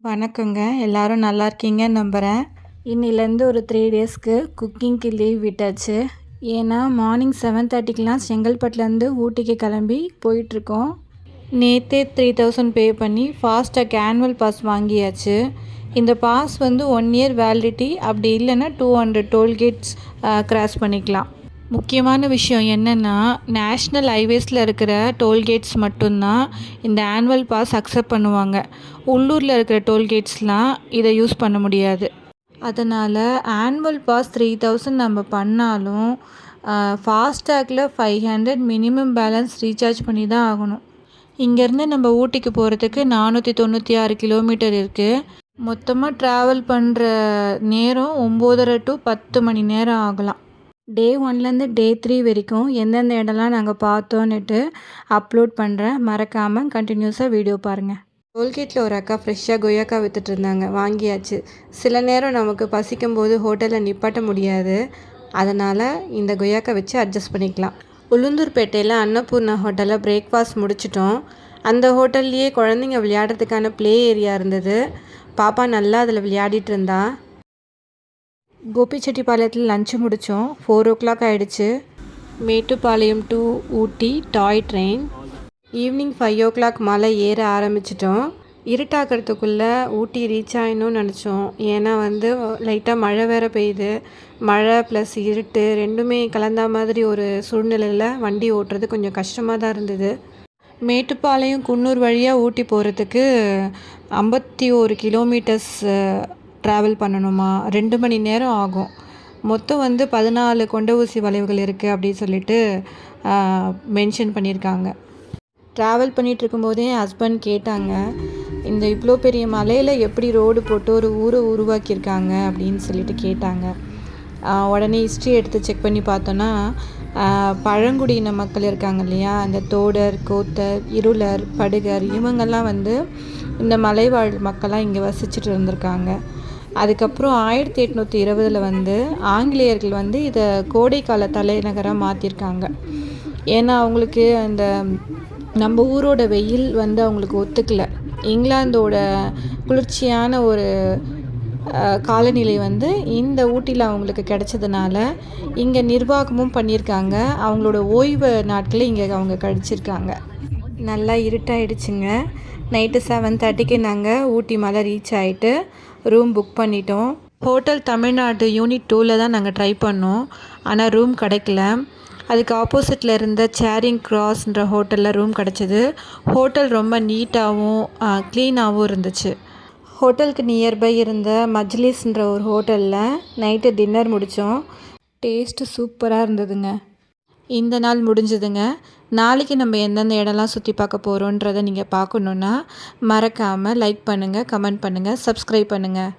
வணக்கங்க. எல்லாரும் நல்லா இருக்கீங்கன்னு நம்புகிறேன். இன்னிலேருந்து ஒரு 3 டேஸ்க்கு குக்கிங்க்கு லீவ் விட்டாச்சு. ஏன்னா மார்னிங் 7:30க்கெலாம் செங்கல்பட்டுலேருந்து ஊட்டிக்கு கிளம்பி போயிட்டுருக்கோம். நேற்றே 3000 பே பண்ணி ஃபாஸ்டாக் ஆனுவல் பாஸ் வாங்கியாச்சு. இந்த பாஸ் வந்து 1 இயர் வேலிடிட்டி, அப்படி இல்லைன்னா 200 டோல்கேட்ஸ் கிராஸ் பண்ணிக்கலாம். முக்கியமான விஷயம் என்னென்னா, நேஷ்னல் ஹைவேஸில் இருக்கிற டோல்கேட்ஸ் மட்டும்தான் இந்த ஆனுவல் பாஸ் அக்செப்ட் பண்ணுவாங்க. உள்ளூரில் இருக்கிற டோல்கேட்ஸ்லாம் இதை யூஸ் பண்ண முடியாது. அதனால் ஆனுவல் பாஸ் 3000 நம்ம பண்ணாலும் ஃபாஸ்டாகில் 500 மினிமம் பேலன்ஸ் ரீசார்ஜ் பண்ணி தான் ஆகணும். இங்கேருந்து நம்ம ஊட்டிக்கு போகிறதுக்கு 496 கிலோமீட்டர் இருக்குது. மொத்தமாக ட்ராவல் பண்ணுற நேரம் 9:30 to 10 மணி நேரம் ஆகலாம். டே 1லேருந்து டே 3 வரைக்கும் எந்தெந்த இடம்லாம் நாங்கள் பார்த்தோன்னுட்டு அப்லோட் பண்ணுறேன். மறக்காமல் கண்டினியூஸாக வீடியோ பாருங்கள். டோல்கேட்டில் ஒரு அக்கா ஃப்ரெஷ்ஷாக கொய்யாக்கா விற்றுட்டு இருந்தாங்க. வாங்கியாச்சு. சில நேரம் நமக்கு பசிக்கும் போது ஹோட்டலில் நிப்பாட்ட முடியாது. அதனால் இந்த கொய்யாக்கா வச்சு அட்ஜஸ்ட் பண்ணிக்கலாம். உளுந்தூர்பேட்டையில் அன்னபூர்ணா ஹோட்டலில் பிரேக்ஃபாஸ்ட் முடிச்சிட்டோம். அந்த ஹோட்டல்லையே குழந்தைங்க விளையாடுறதுக்கான ப்ளே ஏரியா இருந்தது. பாப்பா நல்லா அதில் விளையாடிட்டு இருந்தா. கோபிச்செட்டிப்பாளையத்தில் லஞ்சு முடித்தோம். 4 o'clock ஆகிடுச்சு. Mettupalayam to Ooty toy train. Evening 5 o'clock மலை ஏற ஆரம்பிச்சிட்டோம். இருட்டாக்கிறதுக்குள்ளே ஊட்டி ரீச் ஆகிடணும்னு நினச்சோம். ஏன்னா வந்து லைட்டாக மழை வேறு பெய்யுது. மழை ப்ளஸ் இருட்டு ரெண்டுமே கலந்த மாதிரி ஒரு சூழ்நிலையில் வண்டி ஓட்டுறது கொஞ்சம் கஷ்டமாக தான் இருந்தது. மேட்டுப்பாளையம் குன்னூர் வழியாக ஊட்டி போகிறதுக்கு 51 கிலோமீட்டர்ஸ் ட்ராவல் பண்ணணுமா, 2 மணி நேரம் ஆகும். மொத்தம் வந்து 14 கொண்ட ஊசி வளைவுகள் இருக்குது அப்படின்னு சொல்லிட்டு மென்ஷன் பண்ணியிருக்காங்க. ட்ராவல் பண்ணிகிட்டு இருக்கும்போதே என் ஹஸ்பண்ட் கேட்டாங்க, இந்த இவ்வளோ பெரிய மலையில் எப்படி ரோடு போட்டு ஒரு ஊரை உருவாக்கியிருக்காங்க அப்படின்னு சொல்லிட்டு கேட்டாங்க. உடனே ஹிஸ்ட்ரி எடுத்து செக் பண்ணி பார்த்தோன்னா, பழங்குடியின மக்கள் இருக்காங்க இல்லையா, அந்த தோடர், கோத்தர், இருளர், படுகர், இவங்கெல்லாம் வந்து இந்த மலைவாழ் மக்களாக இங்கே வசிச்சுட்டு இருந்திருக்காங்க. அதுக்கப்புறம் 1820 வந்து ஆங்கிலேயர்கள் வந்து இதை கோடைக்கால தலைநகராக மாற்றிருக்காங்க. ஏன்னா அவங்களுக்கு அந்த நம்ம ஊரோட வெயில் வந்து அவங்களுக்கு ஒத்துக்கலை. இங்கிலாந்தோட குளிர்ச்சியான ஒரு காலநிலை வந்து இந்த ஊட்டியில் அவங்களுக்கு கிடைச்சதுனால இங்கே நிர்வாகமும் பண்ணியிருக்காங்க. அவங்களோட ஓய்வு நாட்களை இங்கே அவங்க கழிச்சிருக்காங்க. நல்லா இருட்டாயிடுச்சுங்க. நைட்டு 7:30க்கு நாங்கள் ஊட்டி மலை ரீச் ஆகிட்டு ரூம் புக் பண்ணிட்டோம். ஹோட்டல் தமிழ்நாடு யூனிட் 2ல் தான் நாங்கள் ட்ரை பண்ணோம். ஆனால் ரூம் கிடைக்கல. அதுக்கு ஆப்போசிட்டில் இருந்த சேரிங் கிராஸ்ன்ற ஹோட்டலில் ரூம் கிடச்சிது. ஹோட்டல் ரொம்ப நீட்டாகவும் க்ளீனாகவும் இருந்துச்சு. ஹோட்டலுக்கு நியர்பை இருந்த மஜ்லிஸ்ன்ற ஒரு ஹோட்டலில் நைட்டு டின்னர் முடித்தோம். டேஸ்ட்டு சூப்பராக இருந்ததுங்க. இந்த நாள் முடிஞ்சதுங்க. நாளைக்கு நம்ம எந்தெந்த இடம்லாம் சுற்றி பார்க்க போகிறோன்றதை நீங்கள் பார்க்கணுன்னா மறக்காமல் லைக் பண்ணுங்கள், கமெண்ட் பண்ணுங்கள், சப்ஸ்கிரைப் பண்ணுங்கள்.